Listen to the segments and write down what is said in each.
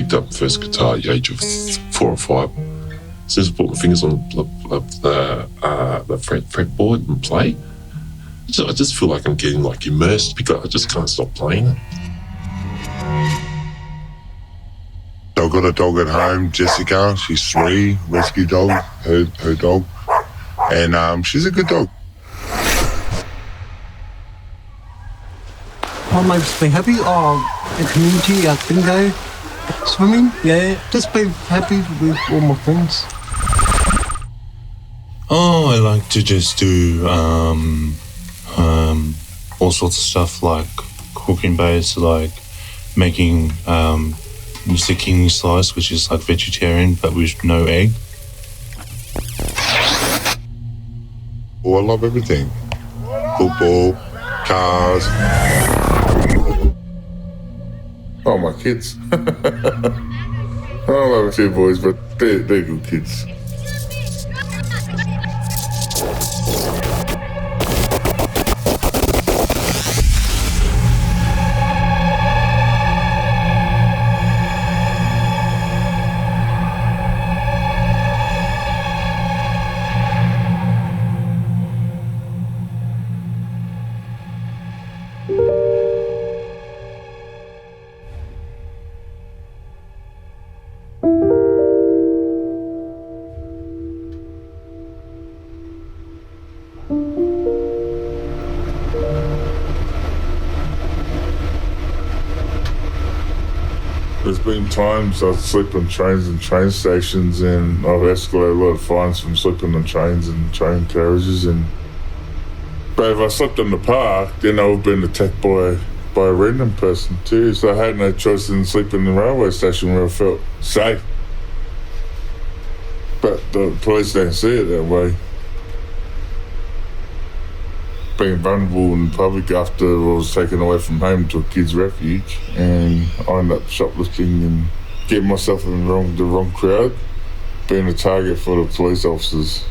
picked up the first guitar at the age of 4 or 5. As soon as I put my fingers on the fretboard and play, I just feel like I'm getting like immersed because I just can't stop playing it. I've got a dog at home, Jessica. She's 3, rescue dog, her dog, and she's a good dog. What makes me happy? The community, bingo, swimming, just be happy with all my friends. I like to just do all sorts of stuff like cooking based, like making zucchini slice, which is like vegetarian but with no egg. Oh, I love everything. Football, cars. Oh, my kids. I love a few boys, but they're good kids. There's been times I've slept on trains and train stations, and I've escalated a lot of fines from sleeping on trains and train carriages. But if I slept in the park, then I would have been attacked by a random person too. So I had no choice in sleeping in the railway station where I felt safe. But the police don't see it that way. Being vulnerable in public after I was taken away from home to a kids' refuge, and I ended up shoplifting and getting myself in the wrong crowd, being a target for the police officers.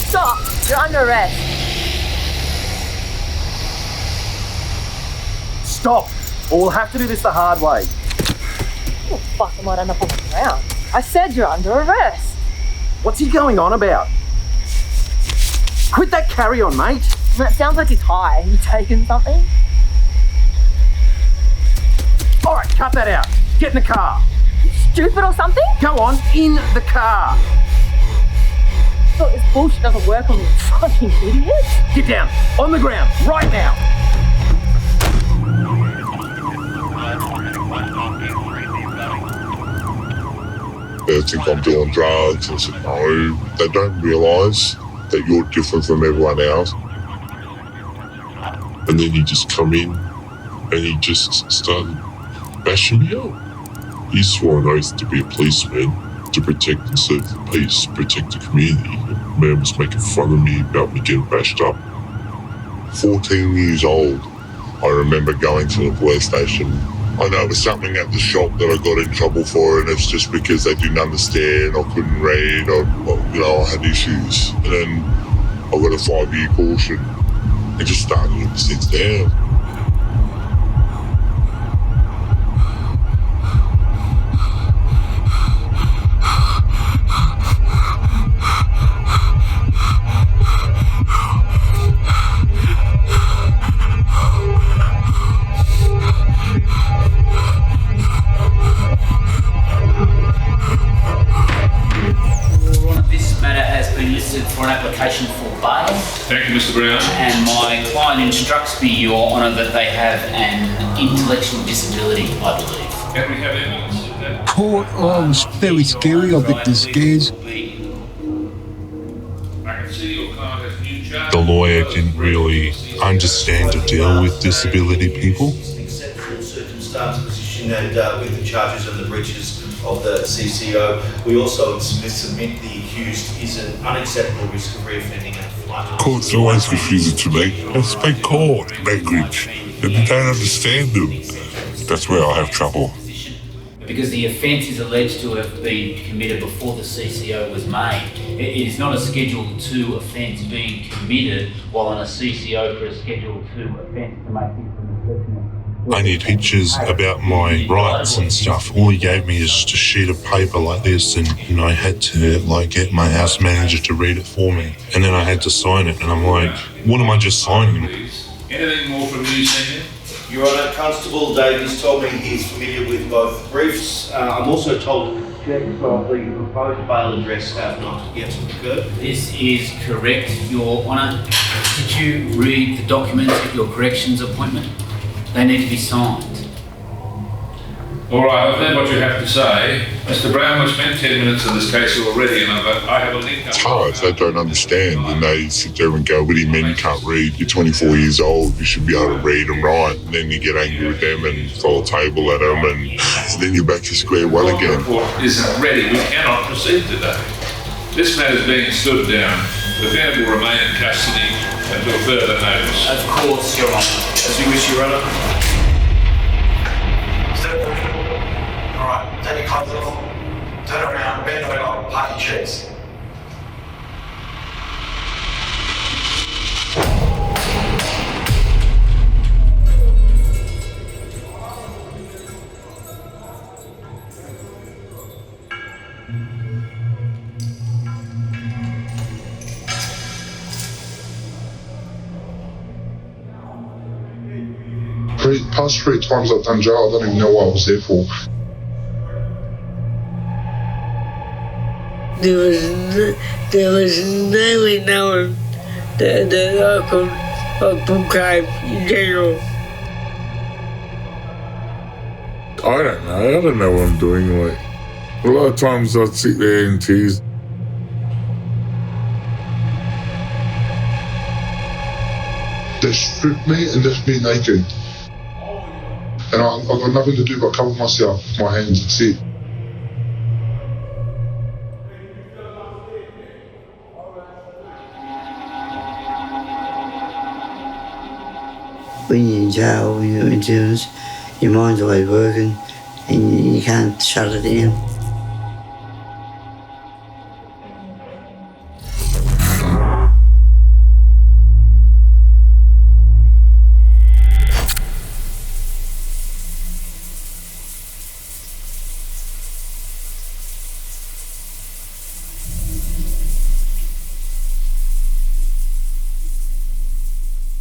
Stop! You're under arrest. Stop! Or we'll have to do this the hard way. Oh, fuck, I might end up on the ground. I said you're under arrest. What's he going on about? Quit that carry-on, mate. That sounds like he's high. You taking something? All right, cut that out. Get in the car. You stupid or something? Go on, in the car. Thought this bullshit doesn't work on you fucking idiot. Get down, on the ground, right now. They think I'm doing drugs. I said, no, they don't realise that you're different from everyone else. And then he just come in and he just started bashing me up. He swore an oath to be a policeman, to protect and serve the peace, protect the community. The man was making fun of me about me getting bashed up. 14 years old, I remember going to the police station. I know it was something at the shop that I got in trouble for, and it's just because they didn't understand, I couldn't read, I had issues. And then I got a 5-year caution and just started to sit down. For an application for bail. Thank you, Mr. Brown. And my client instructs me, Your Honour, that they have an intellectual disability, I believe. Can we have evidence of that? Court, it was very scary, I got the scares. I can see your client has new charges. The lawyer didn't really understand to deal with disability people. Exceptional circumstance position and with the charges and the breaches of the CCO. We also submit the accused is an unacceptable risk of reoffending and flight. Court's always confusing to me. They speak court language and you don't understand them. That's where I have trouble. Because the offence is alleged to have been committed before the CCO was made. It is not a Schedule 2 offence being committed while on a CCO for a Schedule 2 offence to make things from the assessment. I need pictures about my rights and stuff. All he gave me is just a sheet of paper like this, and I had to get my house manager to read it for me, and then I had to sign it, and I'm like, what am I just signing? Please. Anything more from you, Senior? Your Honour, Constable Davies told me he's familiar with both briefs. I'm also told checks of the proposed bail address have not yet occurred. This is correct, Your Honour. Did you read the documents at your corrections appointment? They need to be signed. All right, I've heard what you have to say. Mr. Brown, we've spent 10 minutes on this case already, and I have a link up. It's hard. They don't understand, and they sit there and go, "What do you mean you can't read? You're 24 years old. You should be able to read and write." And then you get angry with them and throw a table at them, and then you're back to square one The again. report isn't ready. We cannot proceed today. This matter is being stood down. The defendant will remain in custody until further notice. Of course, Your Honour. As you wish, Your Honour. All right, take your clothes off, turn around, bend over, park your chest. Past 3 times I've done jail, I don't even know what I was there for. There was no way knowing the local crime in general. I don't know. I don't know what I'm doing. A lot of times I'd sit there in tears. They stripped me and left me naked. And I've got nothing to do but cover myself with my hands, that's it. When you're in jail, when you're in jails, your mind's always working and you can't shut it down.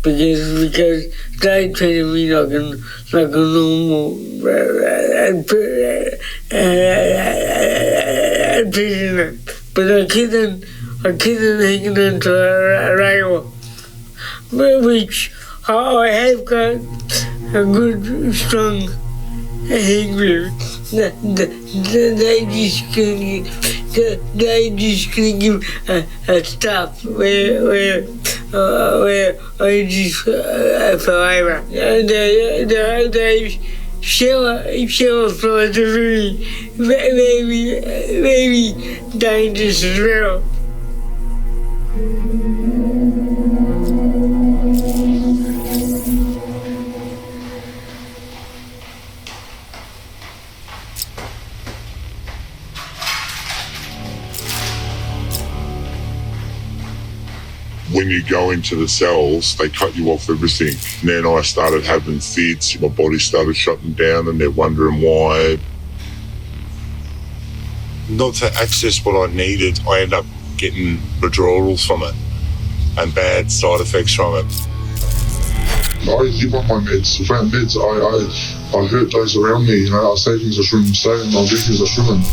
Because they treated me like a normal prisoner. But I couldn't hang onto a rail, which I have got a good, strong hang with. They just couldn't give a stuff where I just forever. They shower flies are very dangerous as well. When you go into the cells, they cut you off everything. And then I started having fits, my body started shutting down and they're wondering why. Not to access what I needed, I ended up getting withdrawals from it and bad side effects from it. I give up my meds. Without meds, I hurt those around me. I say things I shouldn't say and I'll do things I shouldn't.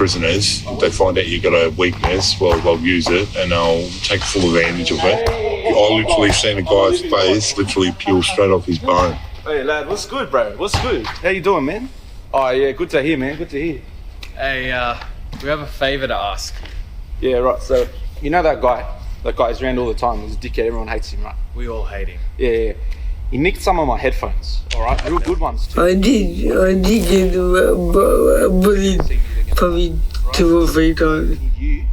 prisoners. If they find out you've got a weakness, well, they'll use it and they'll take full advantage of it. I literally seen a guy's face literally peel straight off his bone. Hey lad, what's good, bro? What's good? How you doing, man? Oh yeah, good to hear, man. Good to hear. Hey, we have a favour to ask. Yeah, right. So you know that guy who's around all the time. He's a dickhead. Everyone hates him, right? We all hate him. Yeah. He nicked some of my headphones. All right, real good ones too. I did get bullied probably 2 or 3 times. You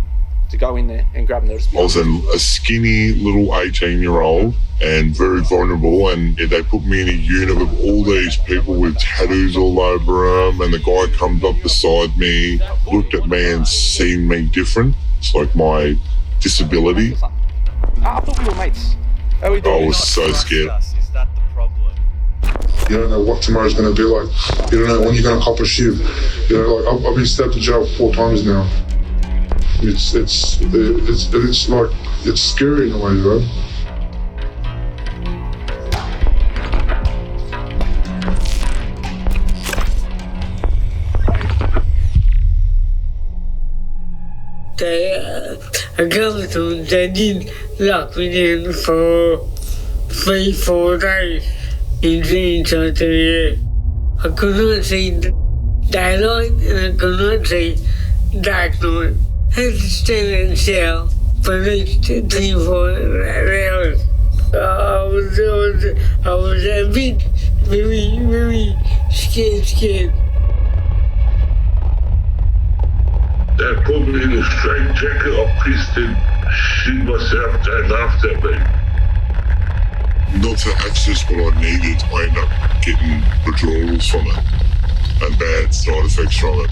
to go in there and grab them. I was a skinny little 18-year-old and very vulnerable, and they put me in a unit with all these people with tattoos all over them, and the guy comes up beside me, looked at me and seen me different. It's like my disability. I thought we were mates. How we doing? I was so scared. Is that the problem? You don't know what tomorrow's going to be like. You don't know when you're going to cop a shiv. You know, like I've been stabbed to jail 4 times now. It's like, it's scary in a way, bro. A couple of times they did lock me in for 3-4 days inside the year. I could not see daylight and I could not see dark night. I had to stand in cell for at least 24 hours. I was a bit very scared. They put me in a straight jacket, I pissed and shit myself down after me. Not to access what I needed, I ended up getting withdrawals from it and bad side effects from it.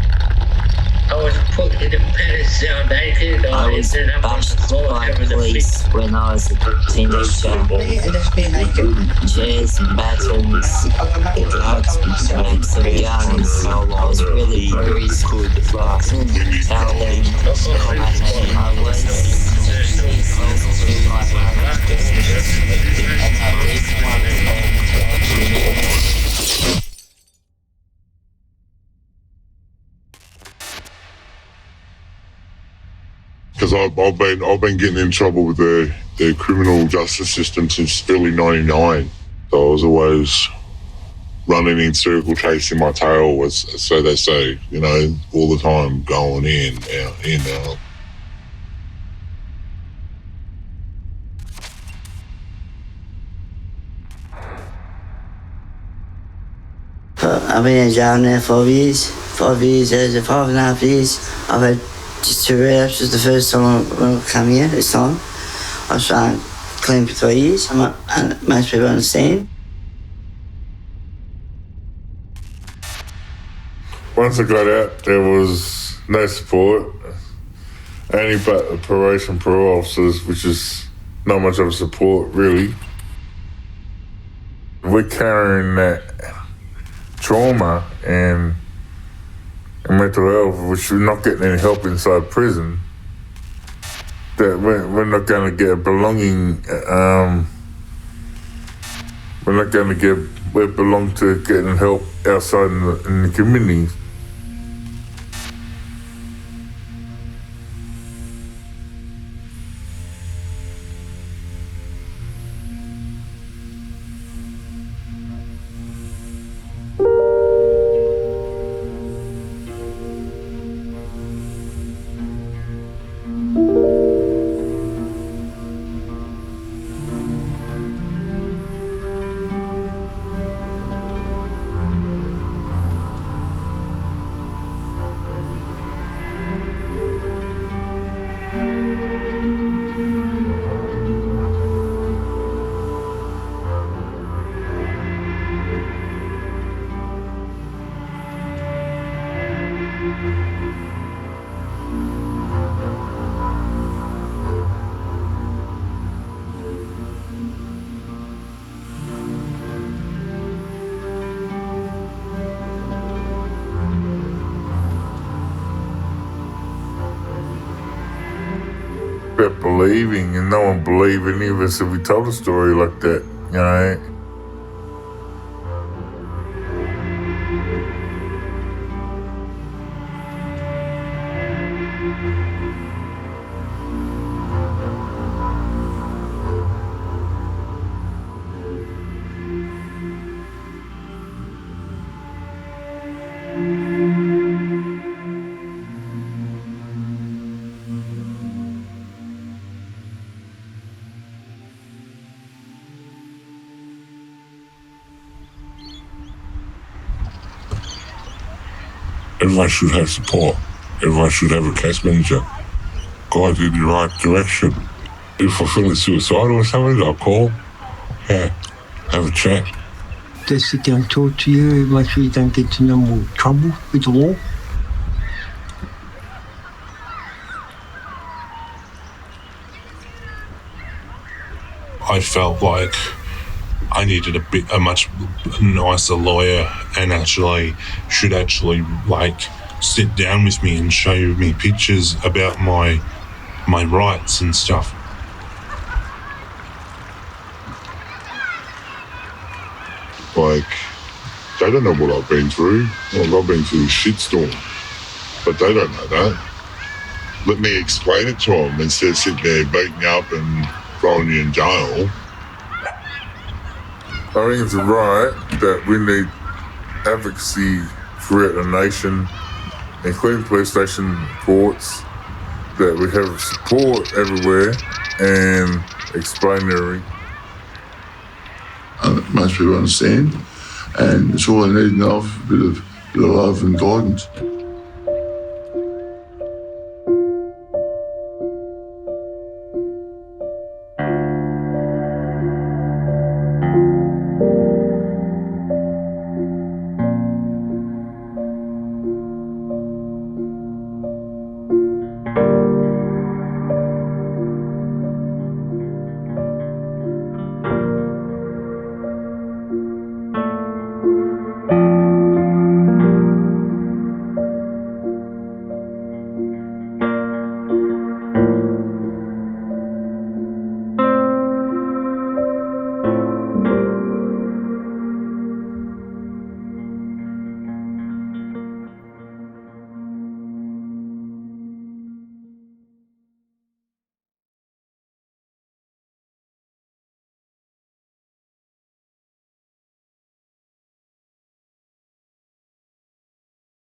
I was put in a better cell naked. I was bashed by police when I was a teenager. Chairs and batons, drugs, bags of guns. I was really bruised. Tell them how much I was. Because I've been getting in trouble with the criminal justice system since early '99. So I was always running in circle, chasing my tail, so they say, you know, all the time, going in, out. I've been in jail now 5 years. 5 years, 5.5 years. I've had just 2 relapses. The first time when I come here, this time, I was clean for 3 years. And most people understand. Once I got out, there was no support. Only but probation parole officers, which is not much of a support, really. We're carrying that trauma and mental health, which we're not getting any help inside prison, that we're not going to get belonging, we're not going to get, we belong to getting help outside in the community. About believing, and no one believed any of us if we told a story like that, you know. Everyone should have support. Everyone should have a case manager. Guide in the right direction. If I feel suicidal or something, I'll call. Yeah, have a chat. They sit down and talk to you, make sure you don't get into no more trouble with the law. I felt like I needed a much nicer lawyer, and should like sit down with me and show me pictures about my rights and stuff. Like, they don't know what I've been through. Like, I've been through a shitstorm, but they don't know that. Let me explain it to them instead of sitting there beating you up and throwing you in jail. I think it's right that we need advocacy throughout the nation, including police station courts, that we have support everywhere and explain everything. Most people understand, and it's all they need now, a bit of love and guidance.